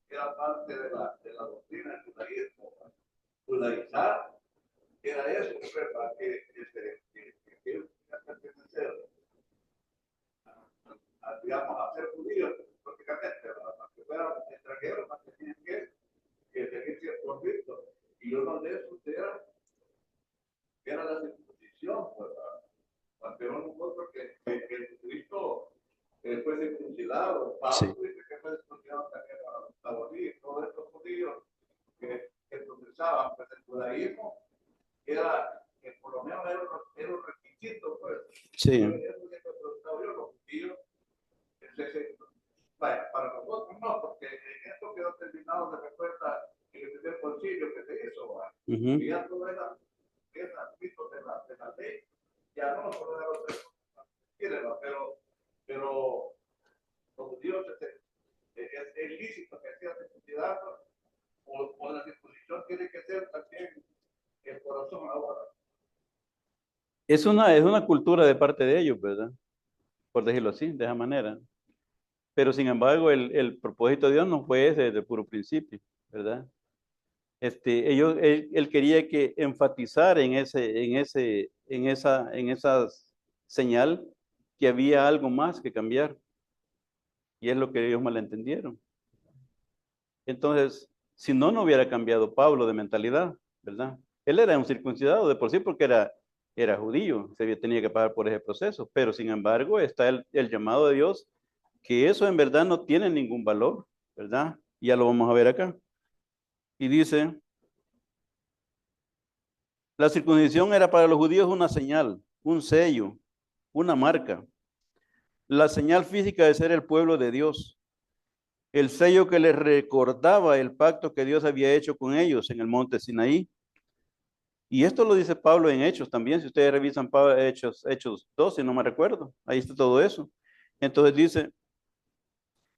era parte de la doctrina del judaísmo. Judaizar era eso, para que ellos pudieran pertenecer digamos, a ser judíos, prácticamente, aunque fueran extranjeros, tenían que seguir ciertos ritos. Y uno de esos era la circuncisión, ¿verdad? Campeón nosotros que Cristo fue circuncidado. Sí. Pablo dice que fue circuncidado también a los taboríes, todos estos judíos que profesaban pues, el judaísmo, era que por lo menos era un requisito, pues. Sí. Los judíos, para nosotros no, porque en esto quedó terminado de recuerda en el primer concilio que se hizo, y ya toda esa ritos de la ley, ya no nos podemos pero los judíos es lícito que sea circuncidado o la circuncisión tiene que ser también el corazón ahora. Es una cultura de parte de ellos, ¿verdad? Por decirlo así, de esa manera. Pero sin embargo, el propósito de Dios no fue ese desde el puro principio, ¿verdad? Él quería que enfatizar en esa señal que había algo más que cambiar. Y es lo que ellos malentendieron. Entonces, si no, no hubiera cambiado Pablo de mentalidad, ¿verdad? Él era un circuncidado de por sí porque era judío, tenía que pagar por ese proceso, pero sin embargo está el llamado de Dios, que eso en verdad no tiene ningún valor, ¿verdad? Y ya lo vamos a ver acá. Y dice, la circuncisión era para los judíos una señal, un sello, una marca, la señal física de ser el pueblo de Dios, el sello que les recordaba el pacto que Dios había hecho con ellos en el monte Sinaí. Y esto lo dice Pablo en Hechos también, si ustedes revisan Hechos 2, si no me recuerdo, ahí está todo eso. Entonces dice,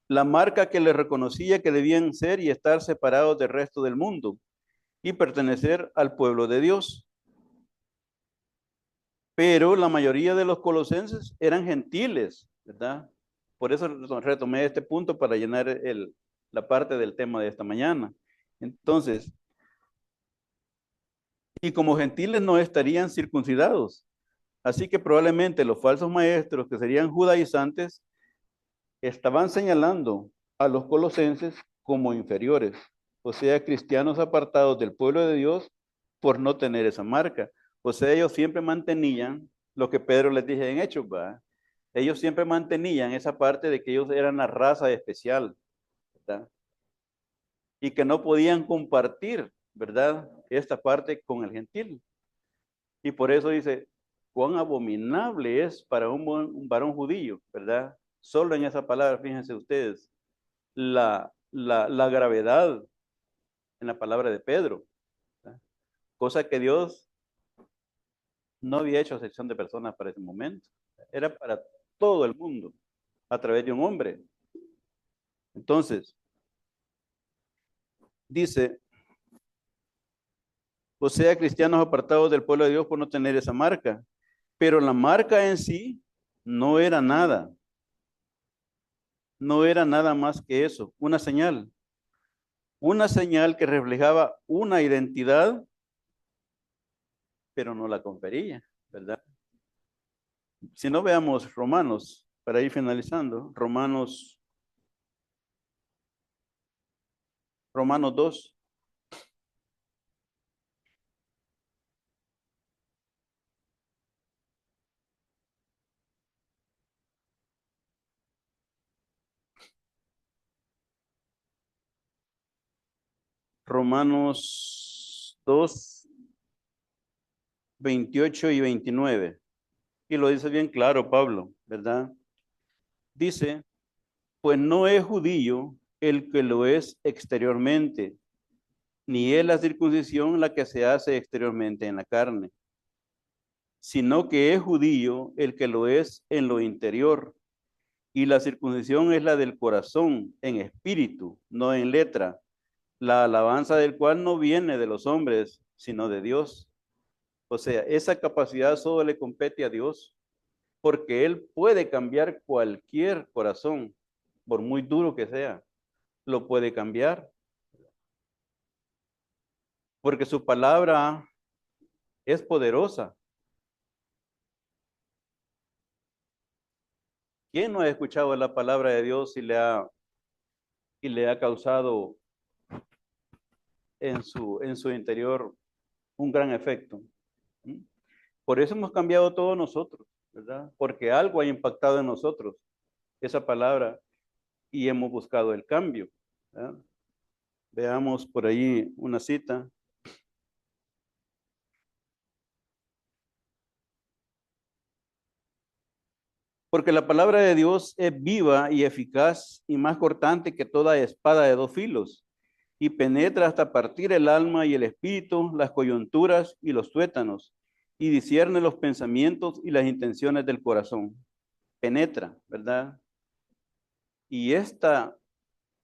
la marca que les reconocía que debían ser y estar separados del resto del mundo y pertenecer al pueblo de Dios. Pero la mayoría de los colosenses eran gentiles, ¿verdad? Por eso retomé este punto para llenar la parte del tema de esta mañana. Entonces, y como gentiles no estarían circuncidados. Así que probablemente los falsos maestros, que serían judaizantes, estaban señalando a los colosenses como inferiores, o sea, cristianos apartados del pueblo de Dios por no tener esa marca. O sea, ellos siempre mantenían lo que Pedro les dije en Hechos, ¿verdad? Ellos siempre mantenían esa parte de que ellos eran la raza especial, ¿verdad? Y que no podían compartir, ¿verdad? Esta parte con el gentil. Y por eso dice, cuán abominable es para un varón judío, ¿verdad? Solo en esa palabra, fíjense ustedes, la gravedad en la palabra de Pedro, ¿verdad? Cosa que Dios no había hecho acepción de personas para ese momento. Era para todo el mundo, a través de un hombre. Entonces, dice, o sea, cristianos apartados del pueblo de Dios por no tener esa marca. Pero la marca en sí no era nada. No era nada más que eso, una señal. Una señal que reflejaba una identidad, pero no la confería, ¿verdad? Si no veamos Romanos, para ir finalizando, Romanos 2. Romanos 2, 28 y 29. Y lo dice bien claro Pablo, ¿verdad? dice, pues no es judío el que lo es exteriormente, ni es la circuncisión la que se hace exteriormente en la carne, sino que es judío el que lo es en lo interior. Y la circuncisión es la del corazón, en espíritu, no en letra, la alabanza del cual no viene de los hombres, sino de Dios. O sea, esa capacidad solo le compete a Dios, porque Él puede cambiar cualquier corazón, por muy duro que sea, lo puede cambiar, porque su palabra es poderosa. ¿Quién no ha escuchado la palabra de Dios y le ha causado en su interior un gran efecto? ¿Mm? Por eso hemos cambiado todos nosotros, ¿verdad? Porque algo ha impactado en nosotros, esa palabra, y hemos buscado el cambio, ¿verdad? Veamos por ahí una cita. Porque la palabra de Dios es viva y eficaz y más cortante que toda espada de dos filos, y penetra hasta partir el alma y el espíritu, las coyunturas y los tuétanos, y discierne los pensamientos y las intenciones del corazón. Penetra, ¿verdad? Y esta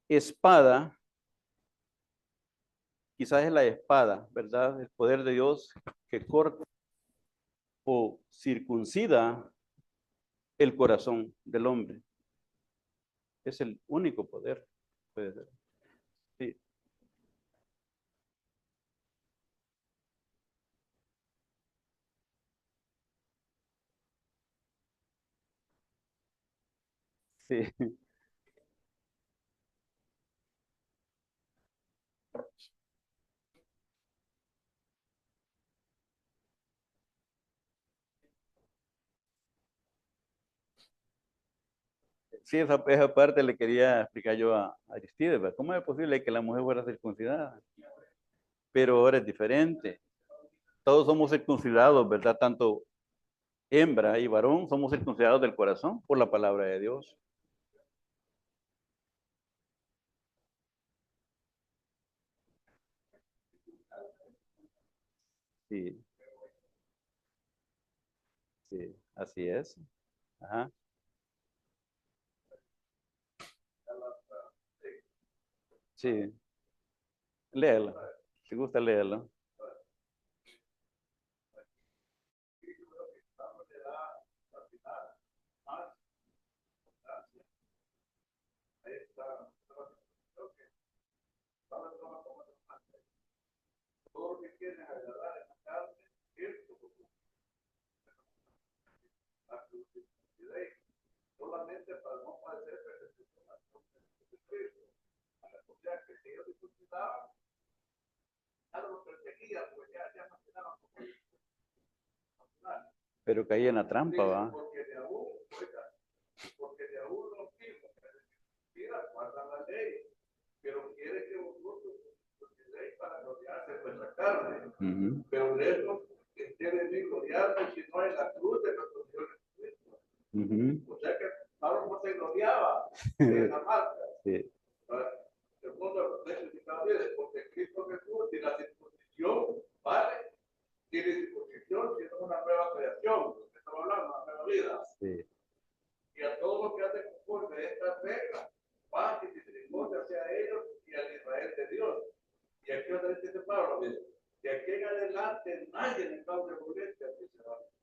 espada, quizás es la espada, ¿verdad? El poder de Dios que corta o circuncida el corazón del hombre. Es el único poder, puede ser. Sí, sí. Sí, esa parte le quería explicar yo a Aristides, ¿verdad? ¿Cómo es posible que la mujer fuera circuncidada? Pero ahora es diferente. Todos somos circuncidados, ¿verdad? Tanto hembra y varón somos circuncidados del corazón por la palabra de Dios. Sí, sí, así es. Ajá. Sí, léelo. Si gusta, léelo. Todo lo que quieren agradar en la carne es la crucifixión, solamente para no padecer persecución de Cristo. O sea que si ellos se crucificaban, ya no los perseguían, pues ya imaginaban cómo Pero caí en la trampa, ¿va? porque de aún los mismos que guardan la ley, pero quiere que vosotros ley para gloriarse en vuestra carne. Pero de eso que quiere decir gloriarse si no es la cruz de nuestro Señor Jesucristo. O sea que Pablo no se gloriaba en la marca. Sí. Segundo los textos que porque Cristo Jesús y la circuncisión vale, tiene circuncisión sino una nueva creación, estamos hablando de una nueva vida. Sí. Y a todos los que hacen conforme a estas reglas, paz y misericordia hacia ellos y al Israel de Dios. Y aquí otra vez dice Pablo, de aquí en adelante nadie me causa violencia,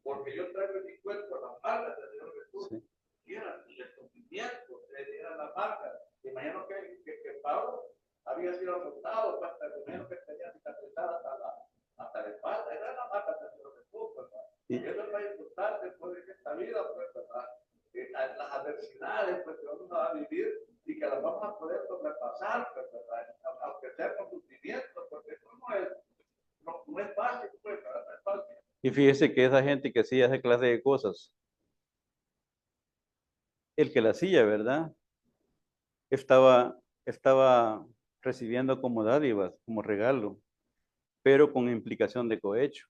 porque yo traigo en mi cuerpo las marcas del Señor Jesús. Sí. Y eran el sufrimiento, eran las marcas. Imagino que Pablo había sido azotado hasta el menos que tenía cicatrizada hasta la espalda. Eran las marcas del Señor Jesús, ¿verdad? Y eso es para disfrutar después de esta vida, pues, ¿verdad? Las adversidades pues, que vamos a vivir y que las vamos a poder sobrepasar, pues, aunque sea con sufrimiento, porque eso no es fácil, pues, no es fácil. Y fíjese que esa gente que hacía esa clase de cosas, el que la hacía, ¿verdad? Estaba recibiendo como dádivas, como regalo, pero con implicación de cohecho.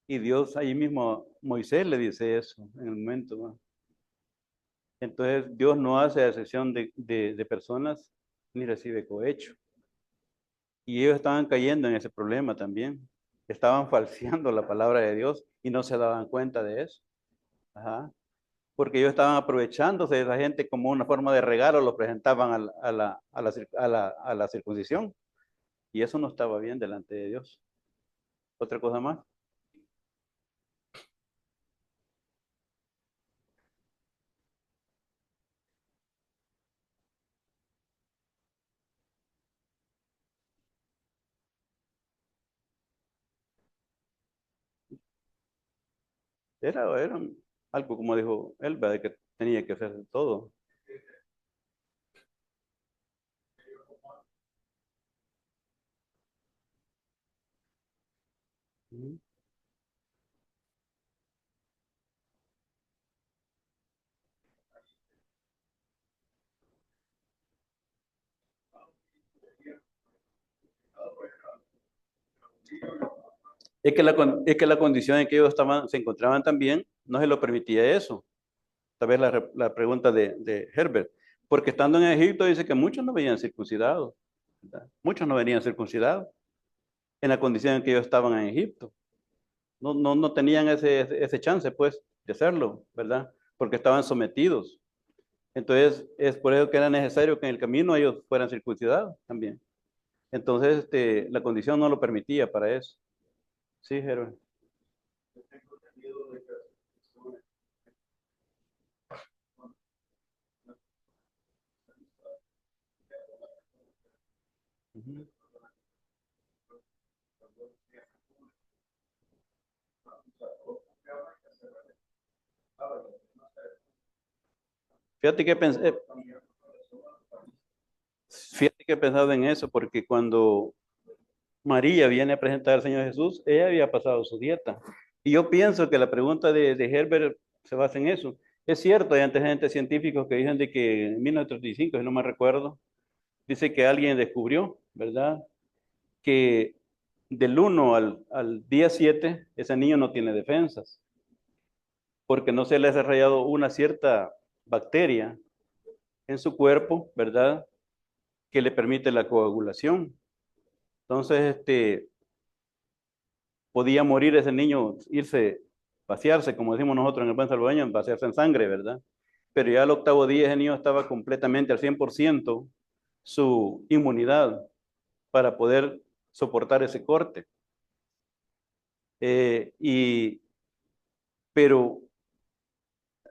Y Dios ahí mismo, Moisés le dice eso en el momento, ¿no? Entonces, Dios no hace excepción de personas ni recibe cohecho. Y ellos estaban cayendo en ese problema también. Estaban falseando la palabra de Dios y no se daban cuenta de eso. Ajá. Porque ellos estaban aprovechándose de esa gente como una forma de regalo, lo presentaban a la circuncisión. Y eso no estaba bien delante de Dios. Otra cosa más. Era algo como dijo él, ¿verdad? Que tenía que hacer todo. Ujú. Es que la condición en que ellos se encontraban también no se lo permitía eso. Tal vez la pregunta de Herbert. Porque estando en Egipto dice que muchos no venían circuncidados. ¿Verdad? Muchos no venían circuncidados en la condición en que ellos estaban en Egipto. No tenían ese chance, pues, de hacerlo, ¿verdad? Porque estaban sometidos. Entonces, es por eso que era necesario que en el camino ellos fueran circuncidados también. Entonces, la condición no lo permitía para eso. Sí, Herbert. Ujú. Fíjate que pensé, fíjate que he pensado en eso, porque cuando María viene a presentar al Señor Jesús, ella había pasado su dieta. Y yo pienso que la pregunta de Herbert se basa en eso. Es cierto, hay antecedentes científicos que dicen de que en 1935, si no me recuerdo, dice que alguien descubrió, ¿verdad? Que del 1 al día 7, ese niño no tiene defensas, porque no se le ha desarrollado una cierta bacteria en su cuerpo, ¿verdad? Que le permite la coagulación. Entonces, podía morir ese niño, irse, vaciarse, como decimos nosotros en el buen salvadoreño, vaciarse en sangre, ¿verdad? Pero ya al octavo día ese niño estaba completamente al 100% su inmunidad para poder soportar ese corte. Y, pero,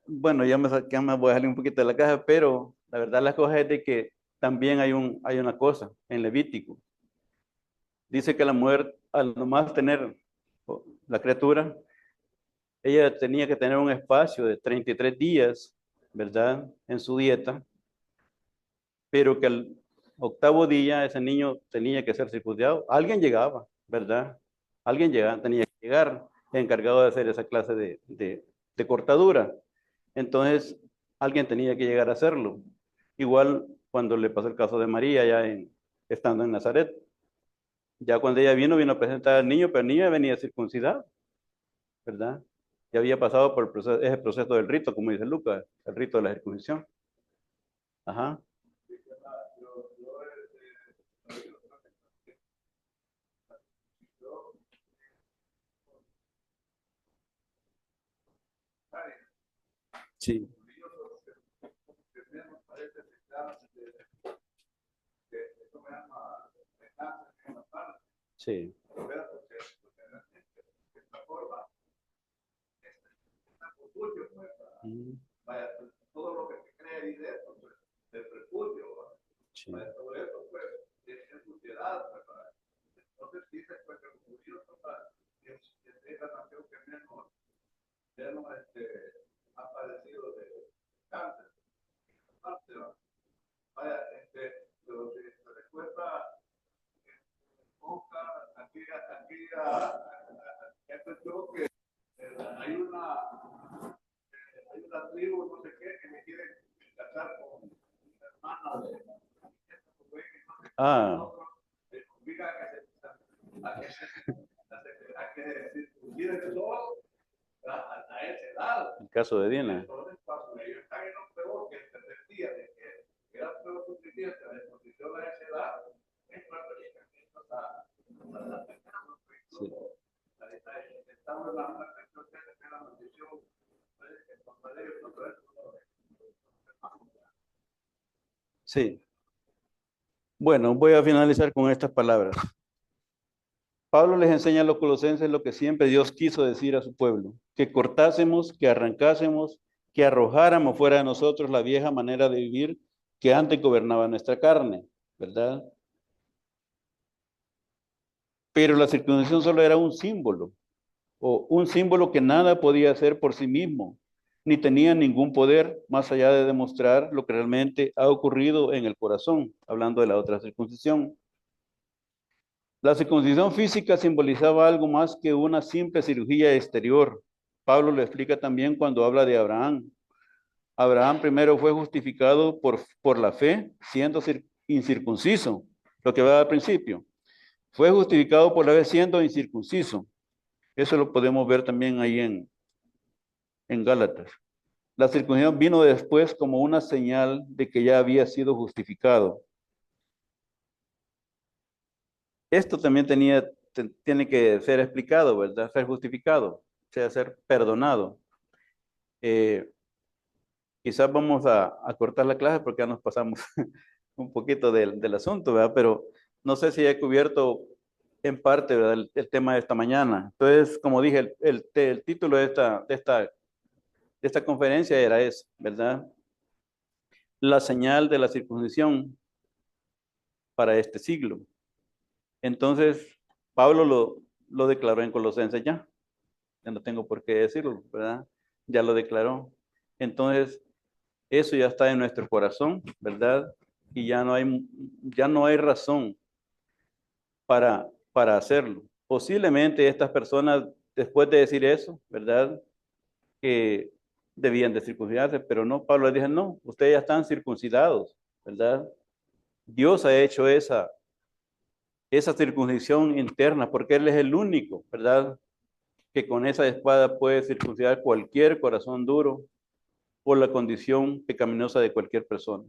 bueno, ya me voy a salir un poquito de la caja, pero la verdad las cosas es de que también hay una cosa en Levítico. Dice que la mujer, al nomás tener la criatura, ella tenía que tener un espacio de 33 días, ¿verdad? En su dieta, pero que al octavo día ese niño tenía que ser circuncidado. Alguien llegaba, ¿verdad? Alguien llegaba, tenía que llegar encargado de hacer esa clase de cortadura. Entonces, alguien tenía que llegar a hacerlo. Igual cuando le pasó el caso de María, estando en Nazaret. Ya cuando ella vino a presentar al niño, pero el niño venía circuncidado, ¿verdad? Ya había pasado por ese proceso del rito, como dice Lucas, el rito de la circuncisión. Ajá, sí, sí. Mm, Vaya, todo lo que se cree ahí dentro, pues, del refugio, sí. vaya, todo eso, pues, es suciedad, pues, entonces dice, pues, que los judíos son es la nación que menos ha padecido de cáncer. Vaya, pero si se recuerda, aquí yo que hay una tribu, no sé qué, que me quiere casar con la hermana de Ah, obliga a que circunciden todo a esa edad. el caso de Dina. Entonces, cuando ellos están en los peor, Sí. Bueno, voy a finalizar con estas palabras. Pablo les enseña a los colosenses lo que siempre Dios quiso decir a su pueblo, que cortásemos, que arrancásemos, que arrojáramos fuera de nosotros la vieja manera de vivir que antes gobernaba nuestra carne, ¿verdad? Pero la circuncisión solo era un símbolo, o un símbolo que nada podía hacer por sí mismo, ni tenía ningún poder más allá de demostrar lo que realmente ha ocurrido en el corazón, hablando de la otra circuncisión. La circuncisión física simbolizaba algo más que una simple cirugía exterior. Pablo lo explica también cuando habla de Abraham. Abraham primero fue justificado por la fe, siendo incircunciso, lo que va al principio. Fue justificado por la fe siendo incircunciso. Eso lo podemos ver también ahí en Gálatas. La circuncisión vino después como una señal de que ya había sido justificado. Esto también tiene que ser explicado, ¿verdad? Ser justificado, o sea, ser perdonado. Eh, Quizás vamos a cortar la clase porque ya nos pasamos un poquito del asunto, ¿verdad? Pero no sé si he cubierto en parte, ¿verdad? El tema de esta mañana. Entonces, como dije, el título de esta conferencia era eso, ¿verdad? La señal de la circuncisión para este siglo. Entonces, Pablo lo declaró en Colosenses ya. Ya no tengo por qué decirlo, ¿verdad? Ya lo declaró. Entonces, eso ya está en nuestro corazón, ¿verdad? Y ya no hay razón para hacerlo. Posiblemente estas personas, después de decir eso, ¿verdad? Que debían de circuncidarse, pero no, Pablo les dijo, no, ustedes ya están circuncidados, ¿verdad? Dios ha hecho esa circuncisión interna, porque Él es el único, ¿verdad? Que con esa espada puede circuncidar cualquier corazón duro por la condición pecaminosa de cualquier persona,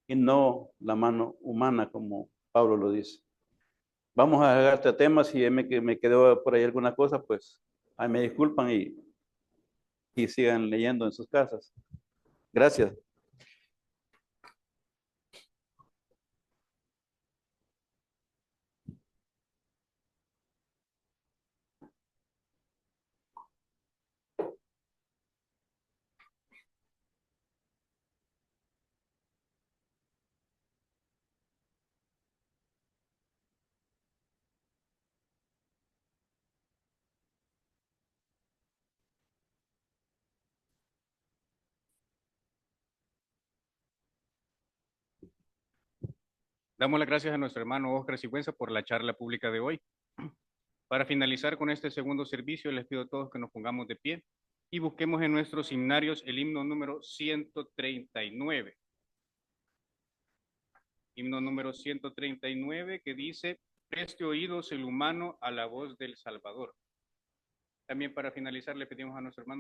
y no la mano humana, como Pablo lo dice. Vamos a dejar este tema, si me quedó por ahí alguna cosa, pues ahí me disculpan y sigan leyendo en sus casas. Gracias. Damos las gracias a nuestro hermano Óscar Sigüenza por la charla pública de hoy. Para finalizar con este segundo servicio, les pido a todos que nos pongamos de pie y busquemos en nuestros himnarios el himno número 139. Himno número 139 que dice, preste oídos el humano a la voz del Salvador. También para finalizar le pedimos a nuestro hermano